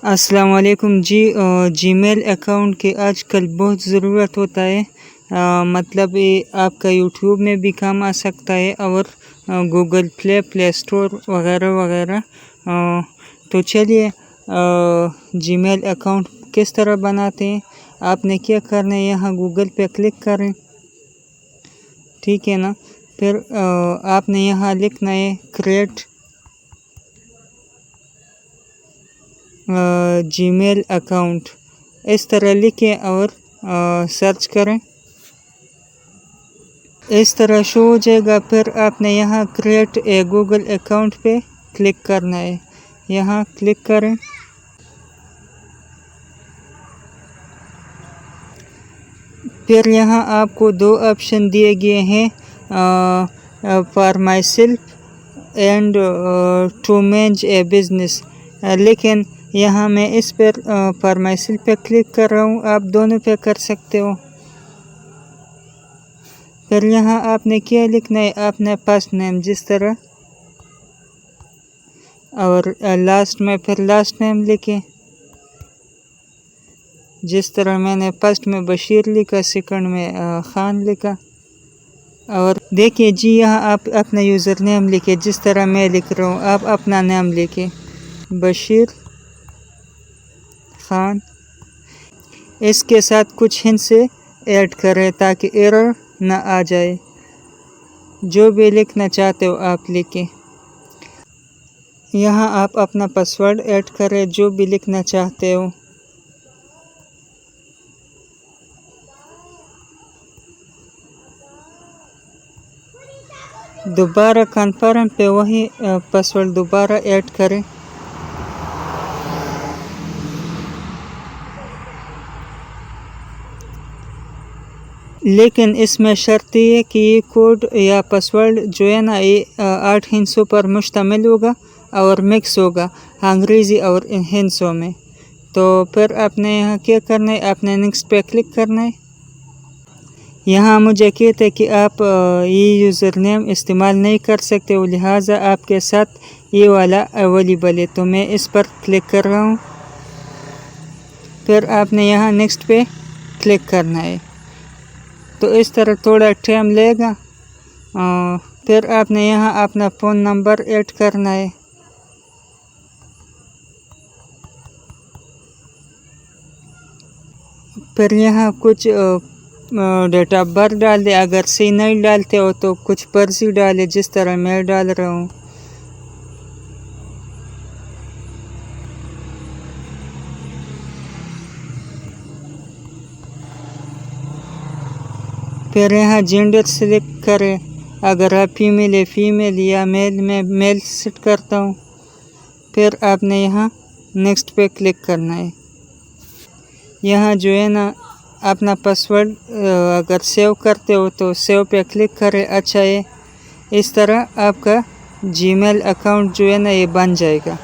السلام علیکم جی جی میل اکاؤنٹ کی آج کل بہت ضرورت ہوتا ہے۔ مطلب یہ آپ کا یوٹیوب میں بھی کام آ سکتا ہے اور گوگل پلے اسٹور وغیرہ وغیرہ۔ تو چلیے جی میل اکاؤنٹ کس طرح بناتے ہیں۔ آپ نے کیا کرنا ہے، یہاں گوگل پہ کلک کریں، ٹھیک ہے نا۔ پھر آپ نے یہاں لکھنا ہے کریٹ جی میل اکاؤنٹ، اس طرح لکھیں اور سرچ کریں، اس طرح شو ہو جائے گا۔ پھر آپ نے یہاں کریٹ اے گوگل اکاؤنٹ پہ کلک کرنا ہے، یہاں کلک کریں۔ پھر یہاں آپ کو دو آپشن دیے گئے ہیں، for myself and to manage a business, لیکن یہاں میں اس پر فار مائی سیلف پہ کلک کر رہا ہوں، آپ دونوں پہ کر سکتے ہو۔ پھر یہاں آپ نے کیا لکھنا ہے، آپ نے فرسٹ نیم جس طرح، اور لاسٹ میں پھر لاسٹ نیم لکھیں جس طرح میں نے فرسٹ میں بشیر لکھا، سیکنڈ میں خان لکھا۔ اور دیکھیے جی یہاں آپ اپنا یوزر نیم لکھیں جس طرح میں لکھ رہا ہوں، آپ اپنا نام لکھیں بشیر خان۔ اس کے ساتھ کچھ ہنٹ سے ایڈ کریں تاکہ ایرر نہ آ جائے، جو بھی لکھنا چاہتے ہو آپ لکھیں۔ یہاں آپ اپنا پاسورڈ ایڈ کریں جو بھی لکھنا چاہتے ہو۔ دوبارہ کنفرم پہ وہی پاسورڈ دوبارہ ایڈ کریں۔ لیکن اس میں شرط یہ ہے کہ یہ کوڈ یا پاسورڈ جو ہے نا یہ 8 ہندسوں پر مشتمل ہوگا اور مکس ہوگا انگریزی اور ہندسوں میں۔ تو پھر آپ نے یہاں کیا کرنا ہے، آپ نے نیکسٹ پہ کلک کرنا ہے۔ یہاں مجھے کہتے ہیں کہ آپ یہ یوزر نیم استعمال نہیں کر سکتے ہو، لہٰذا آپ کے ساتھ یہ والا اویلیبل ہے، تو میں اس پر کلک کر رہا ہوں۔ پھر آپ نے یہاں نیکسٹ پہ کلک کرنا ہے، تو اس طرح تھوڑا ٹائم لے گا۔ پھر آپ نے یہاں اپنا فون نمبر ایڈ کرنا ہے، پھر یہاں کچھ ڈیٹ آف برتھ ڈال دے، اگر صحیح نہیں ڈالتے ہو تو کچھ فرضی ڈالے جس طرح میں ڈال رہا ہوں۔ پھر یہاں جینڈر سلیکٹ کریں، اگر آپ فیمیل ہے فیمیل یا میل میں میل سیٹ کرتا ہوں۔ پھر آپ نے یہاں نیکسٹ پہ کلک کرنا ہے۔ یہاں جو ہے نا اپنا پاسورڈ اگر سیو کرتے ہو تو سیو پہ کلک کریں، اچھا ہے۔ اس طرح آپ کا جی میل اکاؤنٹ جو ہے نا یہ بن جائے گا۔